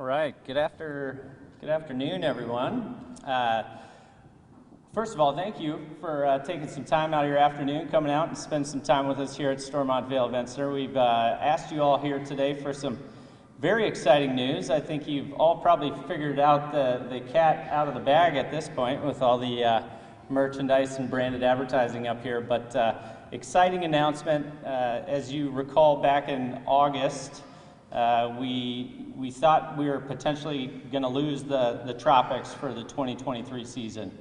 right, good afternoon, everyone. First of all, thank you for taking some time out of your afternoon, coming out and spend some time with us here at Stormont Vail Event Center. We've asked you all here today for some very exciting news. I think you've all probably figured out the cat out of the bag at this point with all the merchandise and branded advertising up here, but exciting announcement. As you recall, back in August, we thought we were potentially going to lose the Tropics for the 2023 season.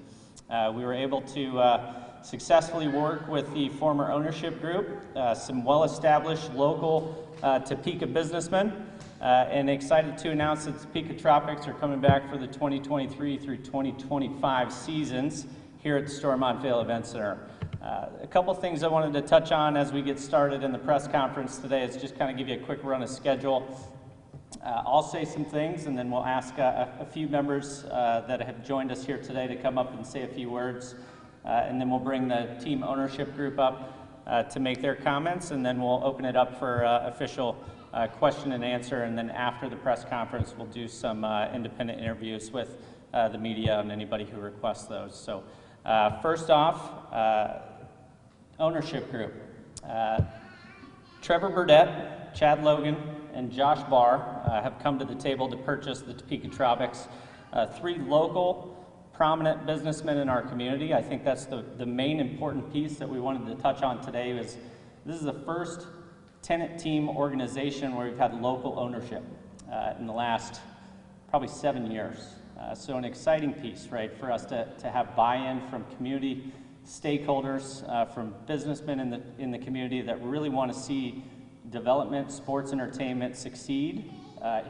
We were able to successfully work with the former ownership group, some well-established local Topeka businessmen, and excited to announce that the Topeka Tropics are coming back for the 2023 through 2025 seasons here at the Stormont Vail Event Center. A couple things I wanted to touch on as we get started in the press conference today is just kind of give you a quick run of schedule. I'll say some things and then we'll ask a few members that have joined us here today to come up and say a few words, and then we'll bring the team ownership group up to make their comments, and then we'll open it up for official question and answer, and then after the press conference we'll do some independent interviews with the media and anybody who requests those. So first off, ownership group. Trevor Burdett, Chad Logan, and Josh Barr have come to the table to purchase the Topeka Tropics. Three local, prominent businessmen in our community. I think that's the main important piece that we wanted to touch on today. This is the first tenant team organization where we've had local ownership in the last probably 7 years. So an exciting piece, right, for us to have buy-in from community stakeholders, from businessmen in the community that really want to see development, sports entertainment succeed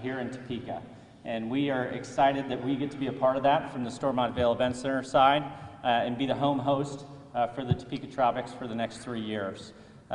here in Topeka. And we are excited that we get to be a part of that from the Stormont Vail Event Center side and be the home host for the Topeka Tropics for the next 3 years.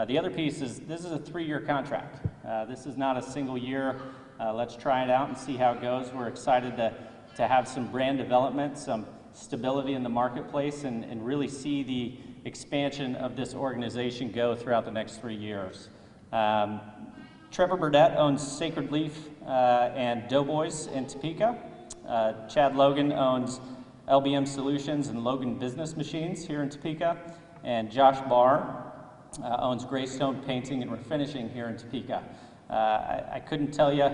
The other piece is this is a 3-year contract. This is not a single year. Let's try it out and see how it goes. We're excited to have some brand development, some stability in the marketplace, and really see the expansion of this organization go throughout the next 3 years. Trevor Burdett owns Sacred Leaf and Doughboys in Topeka. Chad Logan owns LBM Solutions and Logan Business Machines here in Topeka. And Josh Barr owns Greystone Painting and Refinishing here in Topeka. I couldn't tell you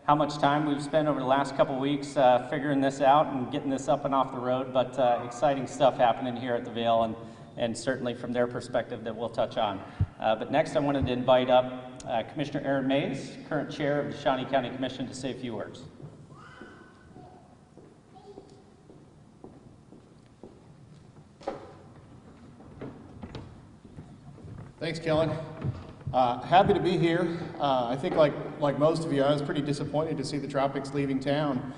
how much time we've spent over the last couple weeks figuring this out and getting this up and off the road, but exciting stuff happening here at the Vail, and certainly from their perspective that we'll touch on. But next I wanted to invite up Commissioner Aaron Mays, current chair of the Shawnee County Commission, to say a few words. Thanks, Kellen. Happy to be here. I think like most of you, I was pretty disappointed to see the Tropics leaving town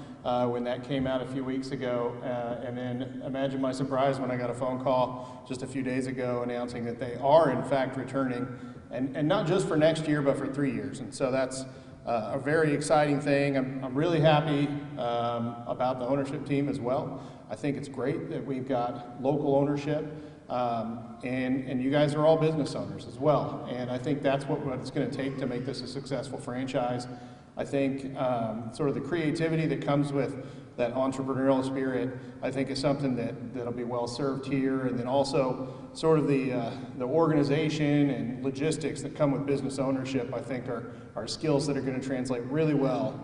when that came out a few weeks ago. And then imagine my surprise when I got a phone call just a few days ago announcing that they are in fact returning, and not just for next year, but for 3 years. And so that's a very exciting thing. I'm really happy about the ownership team as well. I think it's great that we've got local ownership. And you guys are all business owners as well, and I think that's what it's going to take to make this a successful franchise. I think sort of the creativity that comes with that entrepreneurial spirit, I think, is something that'll be well served here, and then also sort of the organization and logistics that come with business ownership, I think are skills that are going to translate really well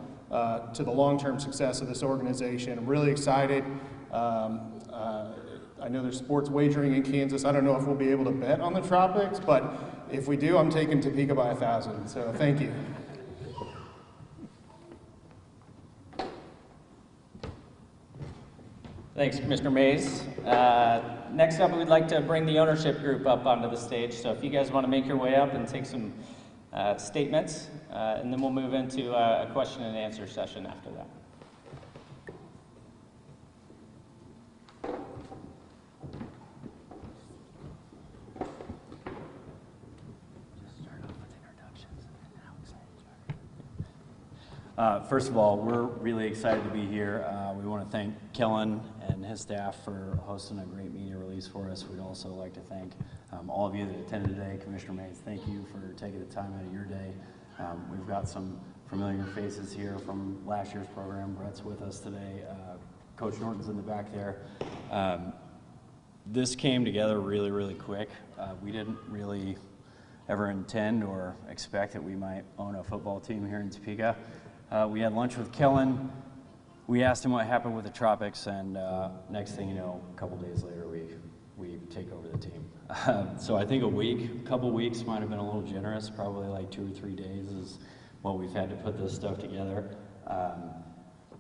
to the long-term success of this organization. I'm really excited. I know there's sports wagering in Kansas. I don't know if we'll be able to bet on the Tropics, but if we do, I'm taking Topeka by 1,000. So thank you. Thanks, Commissioner Mays. Next up, we'd like to bring the ownership group up onto the stage. So if you guys want to make your way up and take some statements, and then we'll move into a question and answer session after that. First of all, we're really excited to be here. We want to thank Kellen and his staff for hosting a great media release for us. We'd also like to thank all of you that attended today. Commissioner Mays, thank you for taking the time out of your day. We've got some familiar faces here from last year's program. Brett's with us today. Coach Norton's in the back there. This came together really, really quick. We didn't really ever intend or expect that we might own a football team here in Topeka. We had lunch with Kellen. We asked him what happened with the Tropics, and next thing you know, a couple days later, we take over the team. So I think a couple weeks might have been a little generous. Probably like 2 or 3 days is what we've had to put this stuff together.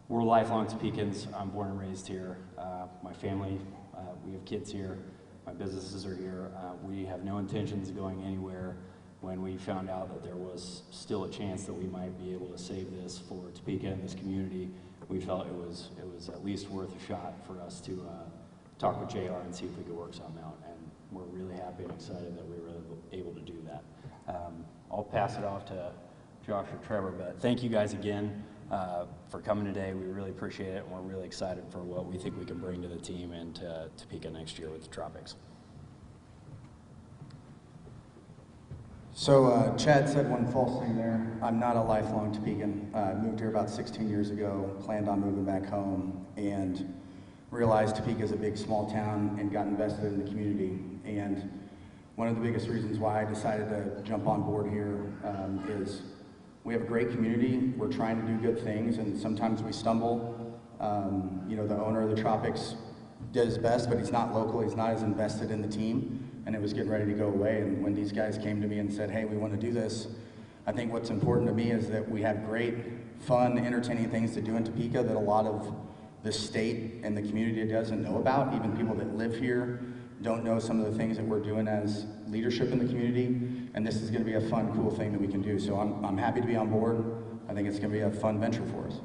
We're lifelong Topekans. I'm born and raised here. My family, we have kids here. My businesses are here. We have no intentions of going anywhere. When we found out that there was still a chance that we might be able to save this for Topeka and this community, we felt it was at least worth a shot for us to talk with JR and see if we could work something out. And we're really happy and excited that we were able to do that. I'll pass it off to Josh or Trevor, but thank you guys again for coming today. We really appreciate it, and we're really excited for what we think we can bring to the team and to Topeka next year with the Tropics. So Chad said one false thing there. I'm not a lifelong Topekan. I moved here about 16 years ago, planned on moving back home, and realized Topeka is a big small town and got invested in the community. And one of the biggest reasons why I decided to jump on board here is we have a great community. We're trying to do good things, and sometimes we stumble. You know, the owner of the Tropics did his best, but he's not local. He's not as invested in the team, and it was getting ready to go away. And when these guys came to me and said, hey, we want to do this, I think what's important to me is that we have great, fun, entertaining things to do in Topeka that a lot of the state and the community doesn't know about. Even people that live here don't know some of the things that we're doing as leadership in the community, and this is going to be a fun, cool thing that we can do. So I'm happy to be on board. I think it's going to be a fun venture for us.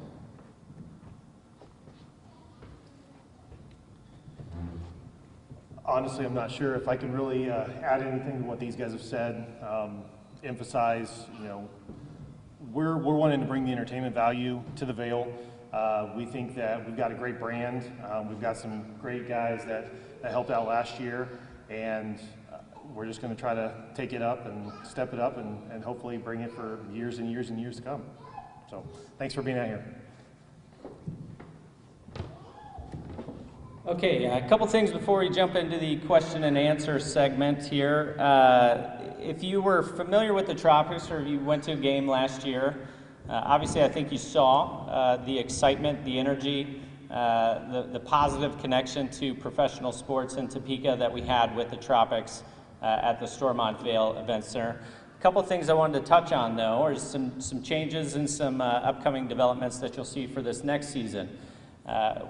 Honestly, I'm not sure if I can really add anything to what these guys have said. Emphasize, you know, we're wanting to bring the entertainment value to the Vale. We think that we've got a great brand. We've got some great guys that helped out last year, and we're just going to try to take it up and step it up and hopefully bring it for years and years and years to come. So thanks for being out here. Okay, a couple things before we jump into the question and answer segment here. If you were familiar with the Tropics or you went to a game last year, obviously I think you saw the excitement, the energy, the positive connection to professional sports in Topeka that we had with the Tropics at the Stormont Vale Event Center. A couple things I wanted to touch on though are some changes and some upcoming developments that you'll see for this next season.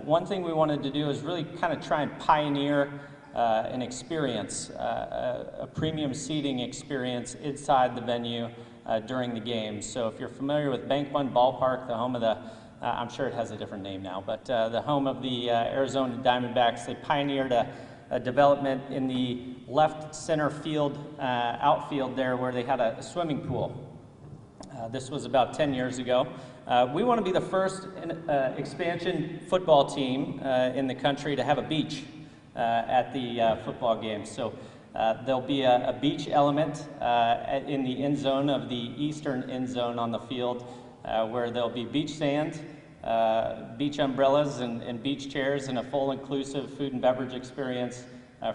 One thing we wanted to do is really kind of try and pioneer an experience, a premium seating experience inside the venue during the game. So if you're familiar with Bank One Ballpark, the home of the, I'm sure it has a different name now, but the home of the Arizona Diamondbacks, they pioneered a development in the left center field, outfield there where they had a swimming pool. This was about 10 years ago. We want to be the first expansion football team in the country to have a beach at the football game. So there'll be a beach element in the end zone of the eastern end zone on the field where there'll be beach sand, beach umbrellas and beach chairs, and a full inclusive food and beverage experience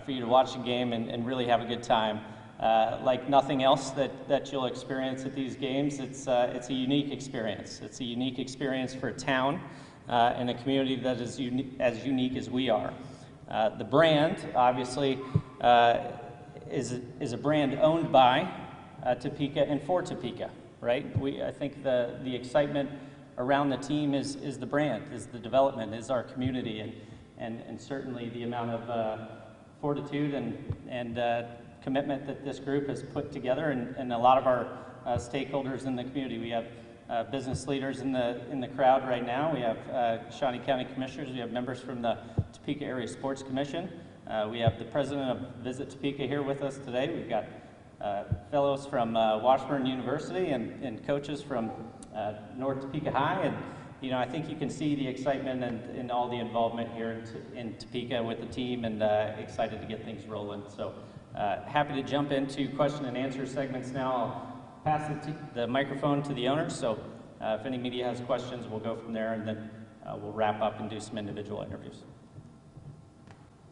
for you to watch the game and really have a good time. Like nothing else that you'll experience at these games, it's a unique experience. It's a unique experience for a town and a community that is as unique as we are. The brand, obviously, is a brand owned by Topeka and for Topeka, right? I think the excitement around the team is the brand, is the development, is our community, and certainly the amount of fortitude and commitment that this group has put together, and a lot of our stakeholders in the community. We have business leaders in the crowd right now. We have Shawnee County Commissioners. We have members from the Topeka Area Sports Commission. We have the president of Visit Topeka here with us today. We've got fellows from Washburn University and coaches from North Topeka High. And you know, I think you can see the excitement and all the involvement here in Topeka with the team, and excited to get things rolling. So. Happy to jump into question and answer segments now. I'll pass the microphone to the owner. So If any media has questions, we'll go from there, and then we'll wrap up and do some individual interviews.